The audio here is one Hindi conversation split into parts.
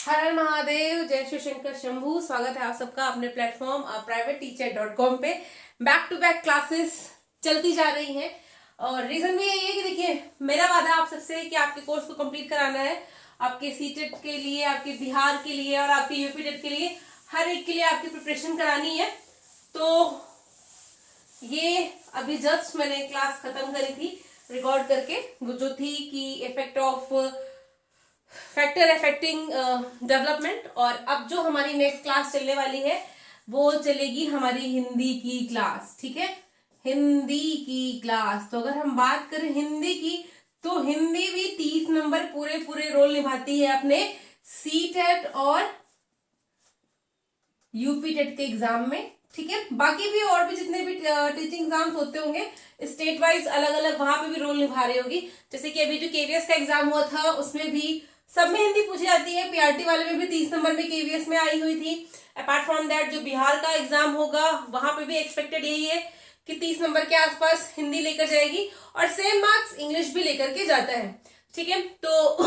हर हर महादेव, जय शिव शंकर शंभू। स्वागत है आप सबका अपने प्लेटफॉर्म privateteacher.com पे। बैक टू बैक क्लासेस चलती जा रही हैं और रीजन भी यही है कि देखिए, मेरा वादा आप सबसे कि आपके कोर्स को कंप्लीट कराना है। आपके सीटेट के लिए, आपके बिहार के लिए और आपके यूपी टेट के लिए, हर एक के लिए आपकी प्रिपरेशन करानी है। तो ये अभी जस्ट मैंने क्लास खत्म करी थी रिकॉर्ड करके, वो जो थी कि effect of factor affecting development. और अब जो हमारी नेक्स्ट क्लास चलने वाली है वो चलेगी हमारी हिंदी की क्लास। ठीक है, हिंदी की क्लास। तो अगर हम बात करें हिंदी की, तो हिंदी भी 30 नंबर पूरे पूरे रोल निभाती है अपने सीटेट और यूपी टेट के एग्जाम में। ठीक है, बाकी भी और भी जितने भी टीचिंग एग्जाम्स होते होंगे स्टेट वाइज अलग अलग, वहां पे भी रोल निभा रही होगी। जैसे कि अभी जो केवीएस का एग्जाम हुआ था उसमें भी सब में हिंदी पूछी जाती है। पीआरटी वाले में भी 30 नंबर में केवीएस में आई हुई थी। अपार्ट फ्रॉम दैट जो बिहार का एग्जाम होगा वहां पे भी एक्सपेक्टेड यही है कि 30 नंबर के आसपास हिंदी लेकर जाएगी और सेम मार्क्स इंग्लिश भी लेकर के जाता है। ठीक है, तो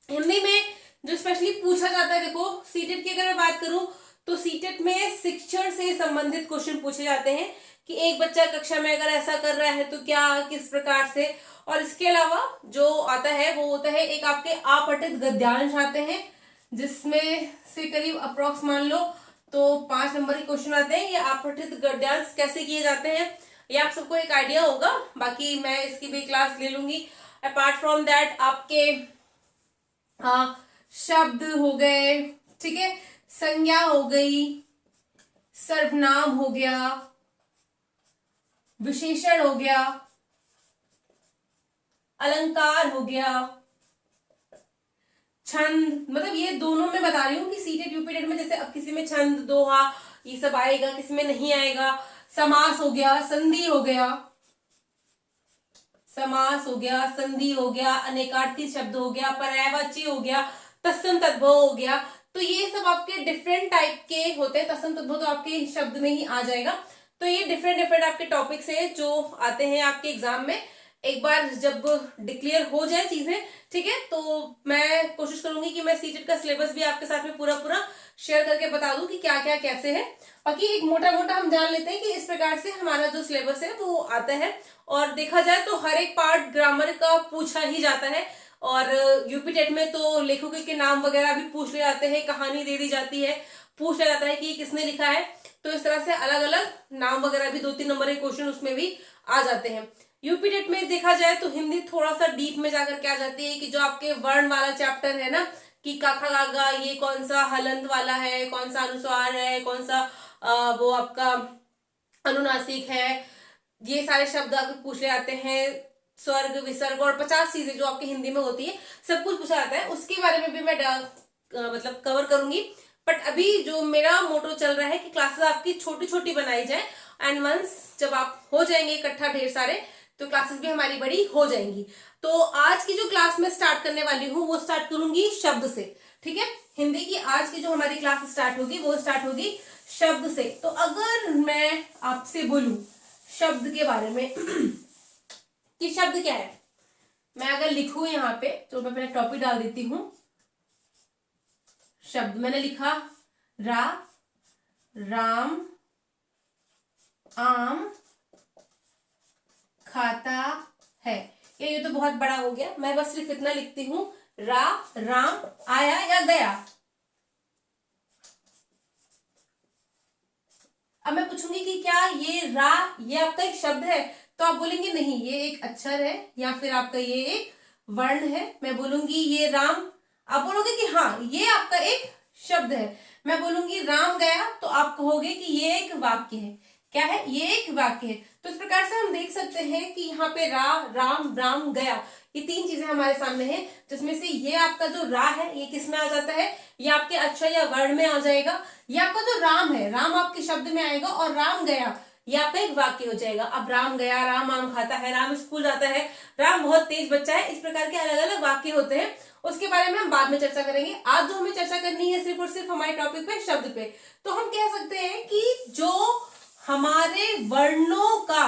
हिंदी में जो स्पेशली पूछा जाता है, देखो सीटेट की अगर मैं बात करूं तो सीटेट में शिक्षण से संबंधित क्वेश्चन पूछे जाते हैं कि एक बच्चा कक्षा में अगर ऐसा कर रहा है तो क्या, किस प्रकार से। और इसके अलावा जो आता है वो होता है एक आपके अपठित गद्यांश आते हैं, जिसमें से करीब अप्रोक्स मान लो तो 5 नंबर के क्वेश्चन आते हैं। ये अपठित गद्यांश कैसे किए जाते हैं ये आप सबको एक आइडिया होगा, बाकी मैं इसकी भी क्लास ले लूंगी। अपार्ट फ्रॉम दैट आपके शब्द हो गए, ठीक है, संज्ञा हो गई, सर्वनाम हो गया, विशेषण हो गया, अलंकार हो गया, छंद, मतलब ये दोनों में बता रही हूँ कि सीटेट यूपीटेट में जैसे अब किसी में छंद, दोहा ये सब आएगा, किसी में नहीं आएगा। समास हो गया, संधि हो गया, समास हो गया, संधि हो गया, अनेकार्थी शब्द हो गया, पर्यायवाची हो गया, तत्सम तद्भव हो गया। तो ये सब आपके डिफरेंट टाइप के होते हैं। तत्सम तद्भव तो आपके शब्द में ही आ जाएगा। तो ये डिफरेंट डिफरेंट आपके टॉपिक्स हैं जो आते हैं आपके एग्जाम में। एक बार जब डिक्लेयर हो जाए चीजें, ठीक है, तो मैं कोशिश करूंगी कि मैं सीटेट का सिलेबस भी आपके साथ में पूरा पूरा शेयर करके बता दूं कि क्या क्या कैसे है। बाकी एक मोटा मोटा हम जान लेते हैं कि इस प्रकार से हमारा जो सिलेबस है वो आता है। और देखा जाए तो हर एक पार्ट ग्रामर का पूछा ही जाता है। और यूपी टेट में तो लेखकों के नाम वगैरह भी पूछ ले जाते हैं, कहानी दे दी जाती है, पूछ लिया जाता है कि किसने लिखा है। तो इस तरह से अलग अलग नाम वगैरह भी 2-3 नंबर के क्वेश्चन उसमें भी आ जाते हैं। यूपी टेट में देखा जाए तो हिंदी थोड़ा सा डीप में जाकर के आ जाती है कि जो आपके वर्ण वाला चैप्टर है ना, कि काखा गागा ये कौन सा हलंत वाला है, कौन सा अनुस्वार है, कौन सा वो आपका अनुनासिक है, ये सारे शब्द आपको पूछे जाते हैं। स्वर्ग, विसर्ग और 50 चीजें जो आपके हिंदी में होती है, सब कुछ पूछा जाता है। उसके बारे में भी मैं मतलब कवर करूंगी। बट अभी जो मेरा मोटो चल रहा है कि क्लासेस आपकी छोटी छोटी बनाई जाए, एंड वंस जब आप हो जाएंगे इकट्ठा ढेर सारे तो क्लासेस भी हमारी बड़ी हो जाएंगी। तो आज की जो क्लास मैं स्टार्ट करने वाली हूँ वो स्टार्ट करूंगी शब्द से। ठीक है, हिंदी की आज की जो हमारी क्लास स्टार्ट होगी वो स्टार्ट होगी शब्द से। तो अगर मैं आपसे बोलूं शब्द के बारे में कि शब्द क्या है, मैं अगर लिखूं यहाँ पे तो मैं पहले टॉपिक डाल देती हूं। शब्द मैंने लिखा रा, राम, आम, खाता है। ये तो बहुत बड़ा हो गया, मैं बस सिर्फ इतना लिखती हूं, रा, राम, आया या गया। अब मैं पूछूंगी कि क्या ये रा ये आपका एक शब्द है, तो आप बोलेंगे नहीं ये एक अक्षर है या फिर आपका ये एक वर्ण है। मैं बोलूंगी ये राम, आप बोलोगे कि हाँ ये आपका एक शब्द है। मैं बोलूंगी राम गया, तो आप कहोगे कि ये एक वाक्य है। क्या है, ये एक वाक्य है। तो इस प्रकार से हम देख सकते हैं कि यहाँ पे रा, राम, राम, गया, ये 3 चीजें हमारे सामने हैं, जिसमें से ये आपका जो रा है ये किस में आ जाता है, ये आपके अक्षर या वर्ण में आ जाएगा। ये आपका जो राम है, राम आपके शब्द में आएगा, और राम गया ये आपका एक वाक्य हो जाएगा। अब राम गया, राम आम खाता है, राम स्कूल जाता है, राम बहुत तेज बच्चा है, इस प्रकार के अलग अलग वाक्य होते हैं। उसके बारे में हम बाद में चर्चा करेंगे। आज जो हमें चर्चा करनी है सिर्फ और सिर्फ हमारे टॉपिक पे शब्द पे। तो हम कह सकते हैं कि जो हमारे वर्णों का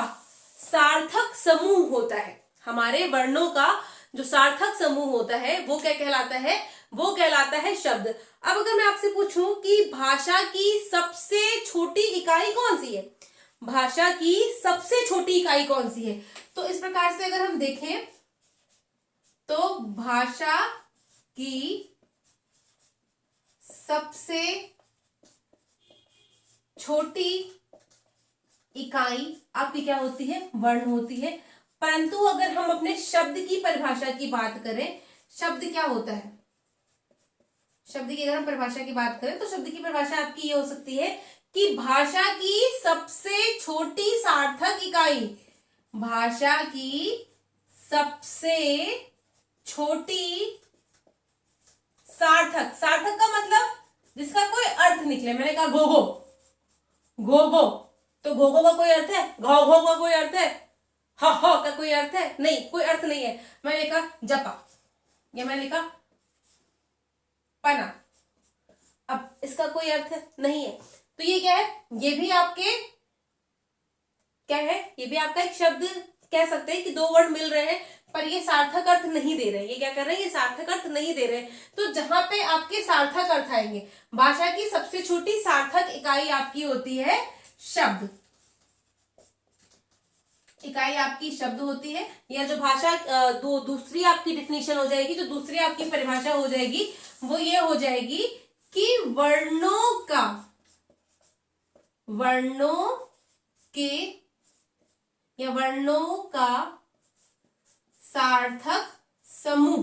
सार्थक समूह होता है, हमारे वर्णों का जो सार्थक समूह होता है वो क्या कहलाता है, वो कहलाता है शब्द। अब अगर मैं आपसे पूछूं कि भाषा की सबसे छोटी इकाई कौन सी है, भाषा की सबसे छोटी इकाई कौन सी है, तो इस प्रकार से अगर हम देखें तो भाषा की सबसे छोटी इकाई आपकी क्या होती है, वर्ण होती है। परंतु अगर हम अपने शब्द की परिभाषा की बात करें, शब्द क्या होता है, शब्द की अगर हम परिभाषा की बात करें तो शब्द की परिभाषा आपकी ये हो सकती है कि भाषा की सबसे छोटी सार्थक इकाई, भाषा की सबसे छोटी सार्थक, सार्थक का मतलब जिसका कोई अर्थ निकले। मैंने कहा घोघो, घोघो, तो घोघो का कोई अर्थ है, घाव घो का कोई अर्थ है, हा हा का कोई अर्थ है, नहीं, कोई अर्थ नहीं है। मैंने लिखा जपा, या मैंने लिखा पना, अब इसका कोई अर्थ नहीं है। तो ये क्या है, ये भी आपके क्या है, ये भी आपका एक शब्द कह सकते हैं कि दो वर्ड मिल रहे हैं पर ये सार्थक अर्थ नहीं दे रहे। ये क्या कर रहे हैं, ये सार्थक अर्थ नहीं दे रहे। तो जहां पे आपके सार्थक अर्थ आएंगे, भाषा की सबसे छोटी सार्थक इकाई आपकी होती है शब्द, इकाई आपकी शब्द होती है। या जो भाषा दूसरी आपकी डिफिनीशन हो जाएगी, जो दूसरी आपकी परिभाषा हो जाएगी, वो ये हो जाएगी कि वर्णों के या वर्णों का सार्थक समूह।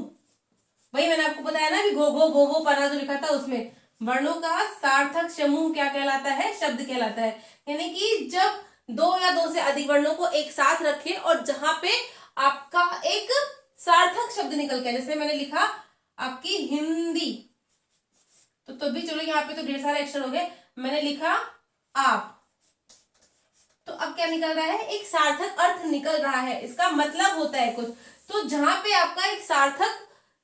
वही मैंने आपको बताया ना कि घो घो भो भो पना जो लिखा था, उसमें वर्णों का सार्थक समूह क्या कहलाता है, शब्द कहलाता है। यानी कि जब दो या दो से अधिक वर्णों को एक साथ रखें और जहां पे आपका एक सार्थक शब्द निकल के, जैसे मैंने लिखा आपकी हिंदी, तो भी चलो यहाँ पे तो ढेर सारे अक्षर हो गए, मैंने लिखा आप, तो अब क्या निकल रहा है, एक सार्थक अर्थ निकल रहा है, इसका मतलब होता है कुछ। तो जहां पे आपका एक सार्थक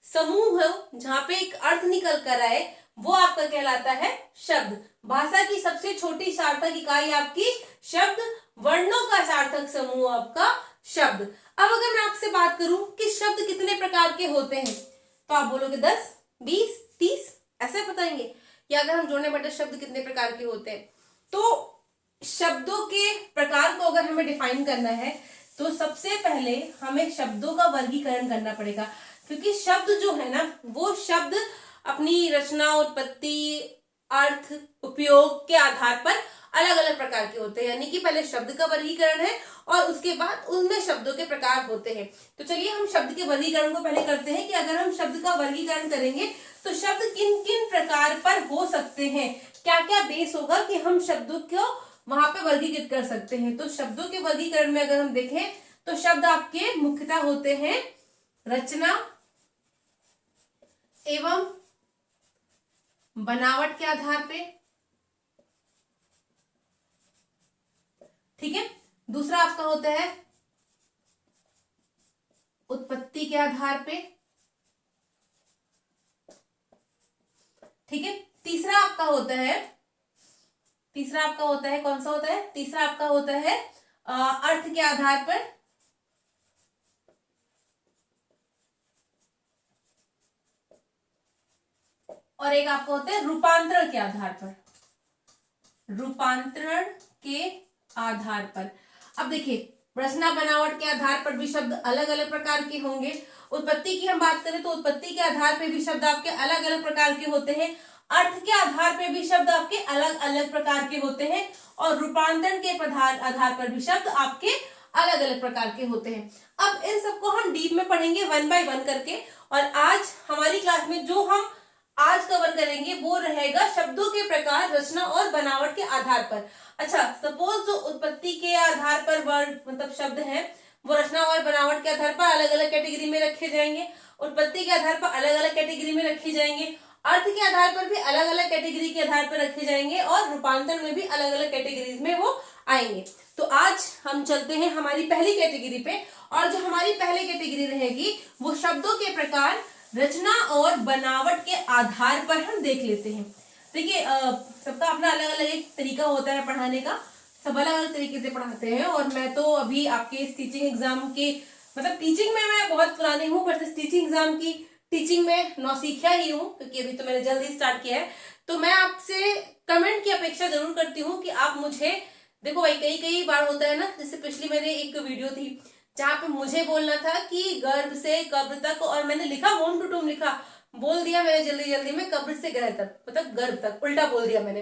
समूह हो, जहां पे एक अर्थ निकल कर आए, वो आपका कहलाता है शब्द। भाषा की सबसे छोटी सार्थक इकाई आपकी शब्द, वर्णों का सार्थक समूह आपका शब्द। अब अगर मैं आपसे बात करूं कि शब्द कितने प्रकार के होते हैं, तो आप बोलोगे 10, 20, 30 ऐसे बताएंगे। या अगर हम जोड़ने बैठे शब्द कितने प्रकार के होते हैं, तो शब्दों के प्रकार को अगर हमें डिफाइन करना है तो सबसे पहले हमें शब्दों का वर्गीकरण करना पड़ेगा। क्योंकि शब्द जो है ना, वो शब्द अपनी रचना, उत्पत्ति, अर्थ, उपयोग के आधार पर अलग अलग प्रकार के होते हैं। यानी कि पहले शब्द का वर्गीकरण है और उसके बाद उनमें शब्दों के प्रकार होते हैं। तो चलिए हम शब्द के वर्गीकरण को पहले करते हैं कि अगर हम शब्द का वर्गीकरण करेंगे तो शब्द किन किन प्रकार पर हो सकते हैं, क्या क्या बेस होगा कि हम शब्दों को वहां पे वर्गीकृत कर सकते हैं। तो शब्दों के वर्गीकरण में अगर हम देखें तो शब्द आपके मुख्यतः होते हैं रचना एवं बनावट के आधार पे, ठीक है। दूसरा आपका होता है उत्पत्ति के आधार पे, ठीक है। तीसरा आपका होता है कौन सा होता है, तीसरा आपका होता है अर्थ के आधार पर, और एक आपका होता है रूपांतरण के आधार पर, रूपांतरण के आधार पर। अब देखिए, रचना बनावट के आधार पर भी शब्द अलग अलग प्रकार के होंगे। उत्पत्ति की हम बात करें तो उत्पत्ति के आधार पर भी शब्द आपके अलग अलग प्रकार के होते हैं। अर्थ के आधार पर भी शब्द आपके अलग अलग प्रकार के होते हैं और रूपांतरण के आधार पर भी शब्द आपके अलग अलग प्रकार के होते हैं। अब इन सबको हम डीप में पढ़ेंगे 1 बाय 1 करके। और आज हमारी क्लास में जो हम आज कवर करेंगे वो रहेगा शब्दों के प्रकार, रचना और बनावट के आधार पर। अच्छा, सपोज जो उत्पत्ति के आधार पर वर्ड मतलब शब्द हैं वो रचना और बनावट के आधार पर अलग अलग कैटेगरी में रखे जाएंगे, उत्पत्ति के आधार पर अलग अलग कैटेगरी में रखे जाएंगे, अर्थ के आधार पर भी अलग अलग कैटेगरी के आधार पर रखे जाएंगे और रूपांतरण में भी अलग अलग कैटेगरीज में वो आएंगे। तो आज हम चलते हैं हमारी पहली कैटेगरी पे, और जो हमारी पहली कैटेगरी रहेगी वो शब्दों के प्रकार, रचना और बनावट के आधार पर हम देख लेते हैं। देखिए, सबका अपना अलग अलग एक तरीका होता है पढ़ाने का, सब अलग अलग तरीके से पढ़ाते हैं। और मैं तो अभी आपके इस टीचिंग एग्जाम के मतलब टीचिंग में मैं बहुत पुरानी हूँ, बट इस टीचिंग एग्जाम की टीचिंग में नौसिखिया ही हूँ, क्योंकि अभी तो मैंने जल्दी स्टार्ट किया है। तो मैं आपसे कमेंट की अपेक्षा जरूर करती हूँ कि आप मुझे, देखो भाई कई कई बार होता है ना, जैसे पिछली मैंने एक वीडियो थी जहां पे मुझे बोलना था कि गर्भ से कब्र तक, और मैंने लिखा वोम टू टूम लिखा, बोल दिया मैंने जल्दी जल्दी में कब्र से ग्रह तक, मतलब गर्भ तक, उल्टा बोल दिया मैंने।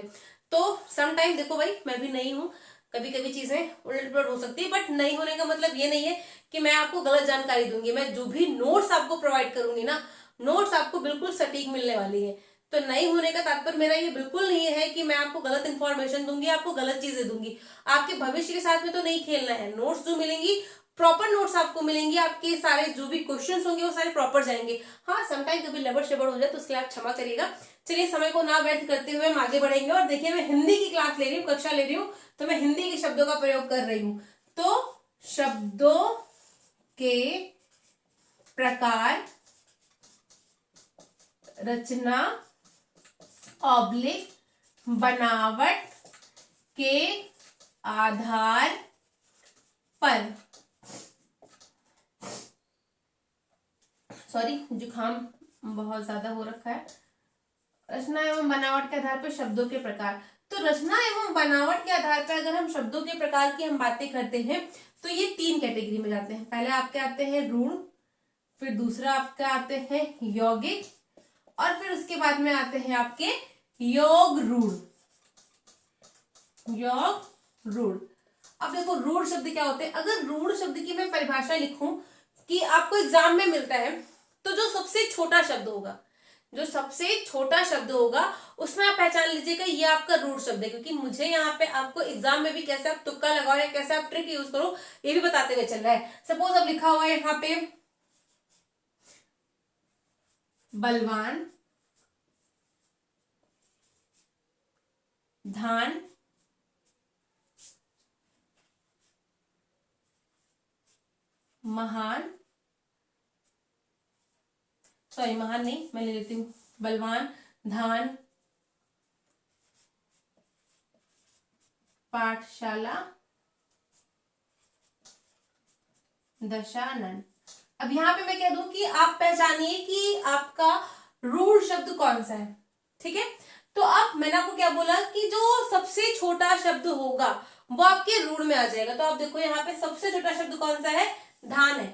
तो समटाइम देखो भाई मैं भी नहीं हूँ, कभी कभी चीजें उलट पुलट हो सकती है, बट नहीं होने का मतलब ये नहीं है कि मैं आपको गलत जानकारी दूंगी। मैं जो भी नोट्स आपको प्रोवाइड करूंगी ना, नोट्स आपको बिल्कुल सटीक मिलने वाली है। तो नहीं होने का तात्पर्य मेरा ये बिल्कुल नहीं है कि मैं आपको गलत इन्फॉर्मेशन दूंगी, आपको गलत चीजें दूंगी। आपके भविष्य के साथ में तो नहीं खेलना है। नोट्स जो मिलेंगी, प्रॉपर नोट्स आपको मिलेंगे, आपके सारे जो भी क्वेश्चंस होंगे वो सारे प्रॉपर जाएंगे। हाँ समटाइम कभी लबड़ शबड़ हो जाए तो उसके लिए आप क्षमा करिएगा। चलिए समय को ना व्यर्थ करते हुए हम आगे बढ़ेंगे। और देखिए मैं हिंदी की क्लास ले रही हूँ, कक्षा ले रही हूँ, तो मैं हिंदी के शब्दों का प्रयोग कर रही हूँ। तो शब्दों के प्रकार, रचना ऑब्लिक बनावट के आधार पर, सॉरी जुकाम बहुत ज्यादा हो रखा है। रचना एवं बनावट के आधार पर शब्दों के प्रकार। तो रचना एवं बनावट के आधार पर अगर हम शब्दों के प्रकार की हम बातें करते हैं तो ये 3 कैटेगरी में जाते हैं। पहले आपके आते हैं रूढ़, फिर दूसरा आपके आते हैं यौगिक, और फिर उसके बाद में आते हैं आपके योग रूढ़। योग रूढ़। अब देखो रूढ़ शब्द क्या होते हैं। अगर रूढ़ शब्द की मैं परिभाषा लिखूं कि आपको एग्जाम में मिलता है, तो जो सबसे छोटा शब्द होगा, जो सबसे छोटा शब्द होगा उसमें आप पहचान लीजिएगा ये आपका रूढ़ शब्द है। क्योंकि मुझे यहाँ पे आपको एग्जाम में भी कैसे आप तुक्का लगाओ या कैसे आप ट्रिक यूज करो ये भी बताते हुए चल रहा है। सपोज अब लिखा हुआ है यहाँ पे बलवान, धान, महान, सॉरी महान नहीं, मैं ले लेती हूँ बलवान, धान, पाठशाला, दशानन। अब यहाँ पे मैं कह दूं कि आप पहचानिए कि आपका रूढ़ शब्द कौन सा है। ठीक है, तो अब मैंने आपको क्या बोला कि जो सबसे छोटा शब्द होगा वो आपके रूढ़ में आ जाएगा। तो आप देखो यहाँ पे सबसे छोटा शब्द कौन सा है, धान है।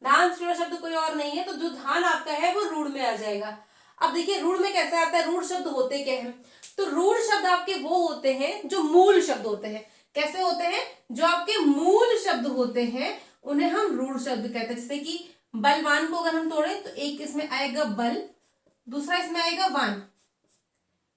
धान से छोटा शब्द कोई और नहीं है, तो जो धान आपका है वो रूढ़ में आ जाएगा। अब देखिए रूढ़ में कैसे आता है, रूढ़ शब्द होते क्या है। तो रूढ़ शब्द आपके वो होते हैं जो मूल शब्द होते हैं। कैसे होते हैं, जो आपके मूल शब्द होते हैं उन्हें हम रूढ़ शब्द कहते हैं। जैसे कि बलवान को अगर हम तोड़े तो एक इसमें आएगा बल, दूसरा इसमें आएगा वान।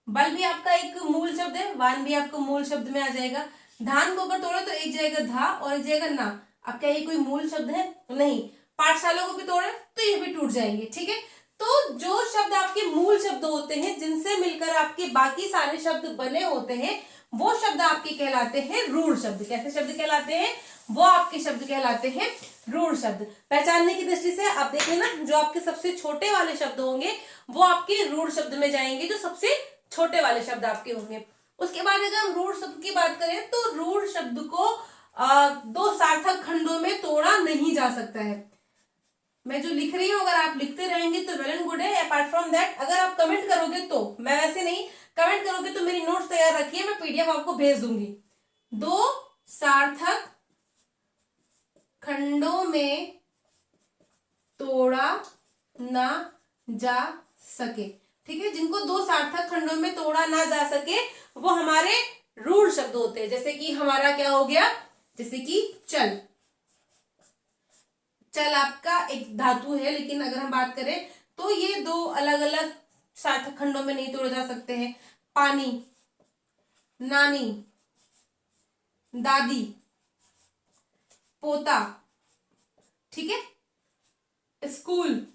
बल भी आपका एक मूल शब्द है, वान भी आपको मूल शब्द में आ जाएगा। धान को अगर तोड़े तो एक जाएगा धा और एक जाएगा ना। अब क्या ये कोई मूल शब्द है, नहीं। पाठशाला को भी तोड़े तो ये भी टूट जाएंगे। ठीक है, तो जो शब्द आपके मूल शब्द होते हैं जिनसे मिलकर आपके बाकी सारे शब्द बने होते हैं वो शब्द आपके कहलाते हैं रूढ़ शब्द। कैसे शब्द कहलाते हैं, वो आपके शब्द कहलाते हैं रूढ़ शब्द। पहचानने की दृष्टि से आप देखें ना, जो आपके सबसे छोटे वाले शब्द होंगे वो आपके रूढ़ शब्द में जाएंगे, जो सबसे छोटे वाले शब्द आपके होंगे। उसके बाद अगर हम रूढ़ शब्द की बात करें तो रूढ़ शब्द को 2 सार्थक खंडों में तोड़ा नहीं जा सकता है। मैं जो लिख रही हूँ अगर आप लिखते रहेंगे तो वेल एंड गुड है। अपार्ट फ्रॉम दैट अगर आप कमेंट करोगे तो, मैं वैसे नहीं, कमेंट करोगे तो मेरी नोट्स तैयार रखिए, मैं पीडीएफ आपको भेज दूंगी। 2 सार्थक खंडों में तोड़ा ना जा सके। ठीक है, जिनको 2 सार्थक खंडों में तोड़ा ना जा सके वो हमारे रूढ़ शब्द होते हैं। जैसे कि हमारा क्या हो गया, जैसे कि चल। चल आपका एक धातु है, लेकिन अगर हम बात करें तो ये 2 अलग अलग सार्थक खंडों में नहीं तोड़े जा सकते हैं। पानी, नानी, दादी, पोता। ठीक है, स्कूल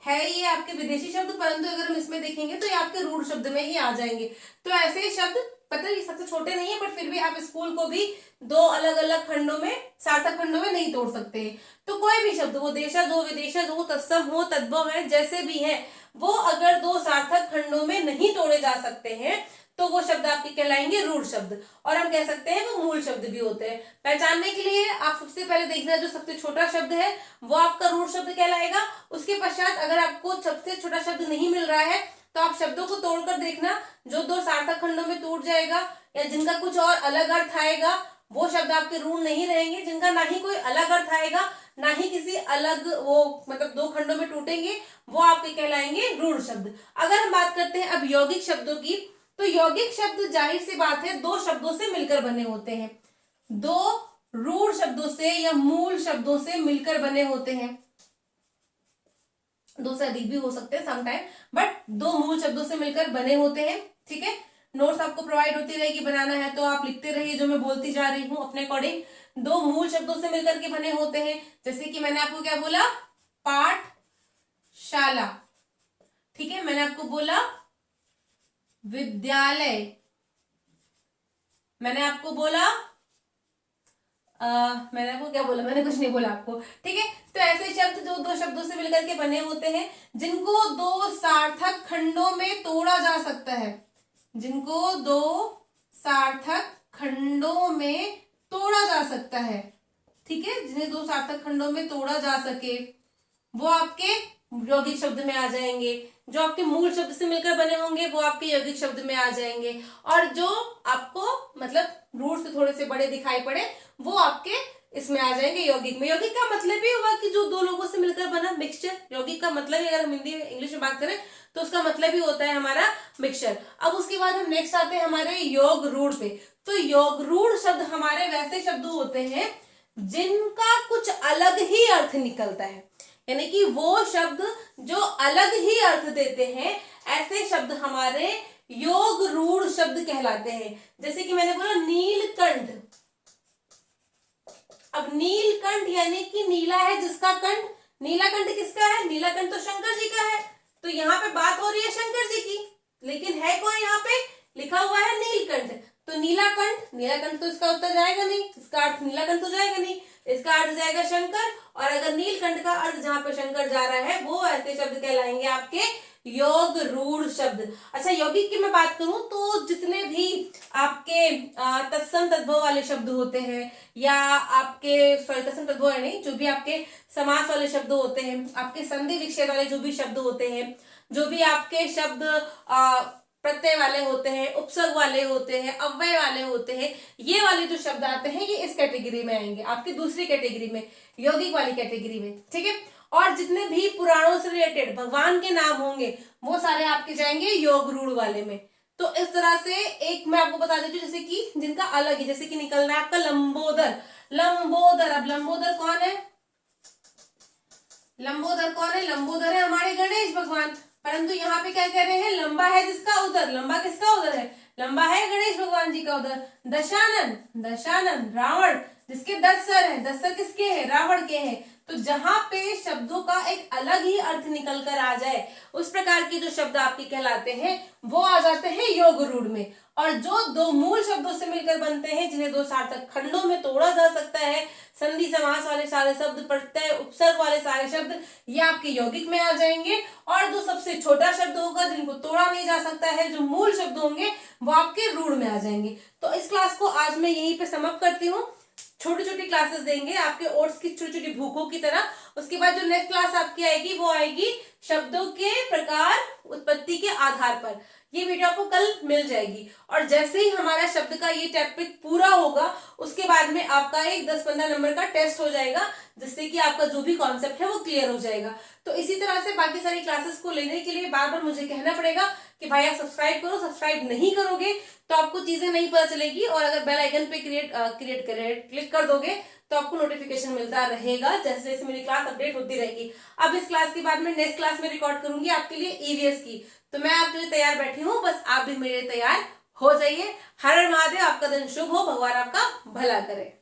है ये आपके विदेशी शब्द, परंतु अगर हम इसमें देखेंगे तो ये आपके रूढ़ शब्द में ही आ जाएंगे। तो ऐसे शब्द, पता है सबसे छोटे नहीं है बट फिर भी आप स्कूल को भी 2 अलग अलग खंडों में, सार्थक खंडों में नहीं तोड़ सकते हैं। तो कोई भी शब्द, वो देशज हो, विदेशज हो, तत्सम हो, तद्भव है, जैसे भी है, वो अगर 2 सार्थक खंडों में नहीं तोड़े जा सकते हैं तो वो शब्द आपके कहलाएंगे रूढ़ शब्द, और हम कह सकते हैं वो मूल शब्द भी होते हैं। पहचानने के लिए आप सबसे पहले देखना जो सबसे छोटा शब्द है वो आपका रूढ़ शब्द कहलाएगा। उसके पश्चात अगर आपको सबसे छोटा शब्द नहीं मिल रहा है तो आप शब्दों को तोड़कर देखना, जो दो सार्थक खंडों में टूट जाएगा या जिनका कुछ और अलग अर्थ आएगा वो शब्द आपके रूढ़ नहीं रहेंगे। जिनका ना ही कोई अलग अर्थ आएगा ना ही किसी अलग वो मतलब दो खंडों में टूटेंगे वो आपके कहलाएंगे रूढ़ शब्द। अगर हम बात करते हैं अब यौगिक शब्दों की, तो यौगिक शब्द जाहिर सी बात है दो शब्दों से मिलकर बने होते हैं, दो रूढ़ शब्दों से या मूल शब्दों से मिलकर बने होते हैं। दो से अधिक भी हो सकते हैं समटाइम, बट दो मूल शब्दों से मिलकर बने होते हैं। ठीक है, नोट्स आपको प्रोवाइड होती रहेगी, बनाना है तो आप लिखते रहिए जो मैं बोलती जा रही हूँ अपने अकॉर्डिंग। दो मूल शब्दों से मिलकर के बने होते हैं, जैसे कि मैंने आपको क्या बोला, पाठशाला। ठीक है, मैंने आपको बोला विद्यालय, मैंने आपको बोला मैंने आपको क्या बोला, मैंने कुछ नहीं बोला आपको। ठीक है, तो ऐसे शब्द जो दो शब्दों से मिलकर के बने होते हैं जिनको दो सार्थक खंडों में तोड़ा जा सकता है, जिनको दो सार्थक खंडों में तोड़ा जा सकता है। ठीक है, जिन्हें दो सार्थक खंडों में तोड़ा जा सके वो आपके यौगिक शब्द में आ जाएंगे। जो आपके मूल शब्द से मिलकर बने होंगे वो आपके यौगिक शब्द में आ जाएंगे, और जो आपको मतलब रूढ़ से थोड़े से बड़े दिखाई पड़े वो आपके इसमें आ जाएंगे यौगिक में। यौगिक का मतलब ही हुआ कि जो दो लोगों से मिलकर बना मिक्सचर। यौगिक का मतलब ही अगर हम हिंदी में इंग्लिश में बात करें तो उसका मतलब ही होता है हमारा मिक्सचर। अब उसके बाद हम नेक्स्ट आते हैं हमारे योग रूढ़ पे। तो योग रूढ़ शब्द हमारे वैसे शब्द होते हैं जिनका कुछ अलग ही अर्थ निकलता है, यानी कि वो शब्द जो अलग ही अर्थ देते हैं, ऐसे शब्द हमारे योग रूढ़ शब्द कहलाते हैं। जैसे कि मैंने बोला नीलकंठ। अब नीलकंठ यानी कि नीला है जिसका कंठ, नीलाकंठ किसका है, नीलाकंठ तो शंकर जी का है। तो यहाँ पे बात हो रही है शंकर जी की, लेकिन है कौन यहाँ पे, लिखा हुआ है नीलकंठ। तो नीलाकंठ, नीलाकंठ तो इसका उत्तर जाएगा नहीं, इसका अर्थ नीलाकंठ तो जाएगा नहीं, इसका अर्थ जाएगा शंकर। और अगर नीलकंठ का अर्थ जहां पे शंकर जा रहा है वो ऐसे शब्द कहलाएंगे आपके योग रूढ़ शब्द। अच्छा, यौगिक की मैं बात करूं तो जितने भी आपके तत्सम तद्भव वाले शब्द होते हैं या आपके तत्सम तद्भव है नहीं, जो भी आपके समास वाले शब्द होते हैं, आपके संधि विच्छेद वाले जो भी शब्द होते हैं, जो भी आपके शब्द प्रत्यय वाले होते हैं, उपसर्ग वाले होते हैं, अव्यय वाले होते हैं, ये वाले जो शब्द आते हैं ये इस कैटेगरी में आएंगे, आपकी दूसरी कैटेगरी में, यौगिक वाली कैटेगरी में। ठीक है, और जितने भी पुराणों से रिलेटेड भगवान के नाम होंगे वो सारे आपके जाएंगे योग रूढ़ वाले में। तो इस तरह से एक मैं आपको बता देती हूँ, जैसे कि जिनका अलग ही, जैसे कि निकलना है आपका लंबोदर। लंबोदर, अब लंबोदर कौन है, लंबोदर कौन है, लंबोदर है हमारे गणेश भगवान। परंतु यहाँ पे क्या कह रहे हैं, लंबा है जिसका उदर, लंबा किसका उदर है, लंबा है गणेश भगवान जी का उदर। दशानन, दशानन रावण जिसके 10 सर है, 10 सर किसके हैं, रावण के हैं। तो जहां पे शब्दों का एक अलग ही अर्थ निकल कर आ जाए उस प्रकार के जो शब्द आपके कहलाते हैं वो आ जाते हैं योग रूढ़ में। और जो दो मूल शब्दों से मिलकर बनते हैं जिन्हें दो सार्थक खंडों में तोड़ा जा सकता है, संधि समास वाले सारे शब्द, प्रत्यय उपसर्ग वाले सारे शब्द, ये आपके यौगिक में आ जाएंगे। और जो सबसे छोटा शब्द होगा जिनको तोड़ा नहीं जा सकता है, जो मूल शब्द होंगे वो आपके रूढ़ में आ जाएंगे। तो इस क्लास को आज मैं यहीं पे समाप्त करती हूँ। छोटी छोटी क्लासेस देंगे आपके ओट्स की छोटी छोटी भूखों की तरह। उसके बाद जो नेक्स्ट क्लास आपकी आएगी वो आएगी शब्दों के प्रकार उत्पत्ति के आधार पर। ये वीडियो आपको कल मिल जाएगी। और जैसे ही हमारा शब्द का ये टॉपिक पूरा होगा उसके बाद में आपका एक 10-15 नंबर का टेस्ट हो जाएगा, जिससे कि आपका जो भी कॉन्सेप्ट है वो क्लियर हो जाएगा। तो इसी तरह से बाकी सारी क्लासेस को लेने के लिए बार बार मुझे कहना पड़ेगा कि भाई आप सब्सक्राइब करो। सब्सक्राइब नहीं करोगे तो आपको चीजें नहीं पता चलेगी, और अगर बेल आइकन पे क्लिक कर दोगे तो आपको नोटिफिकेशन मिलता रहेगा जैसे जैसे मेरी क्लास अपडेट होती रहेगी। अब इस क्लास के बाद में नेक्स्ट क्लास में रिकॉर्ड करूंगी आपके लिए ईवीएस की। तो मैं आपके लिए तैयार बैठी हूँ, बस आप भी मेरे लिए तैयार हो जाइए। हर हर महादेव, आपका दिन शुभ हो, भगवान आपका भला करे।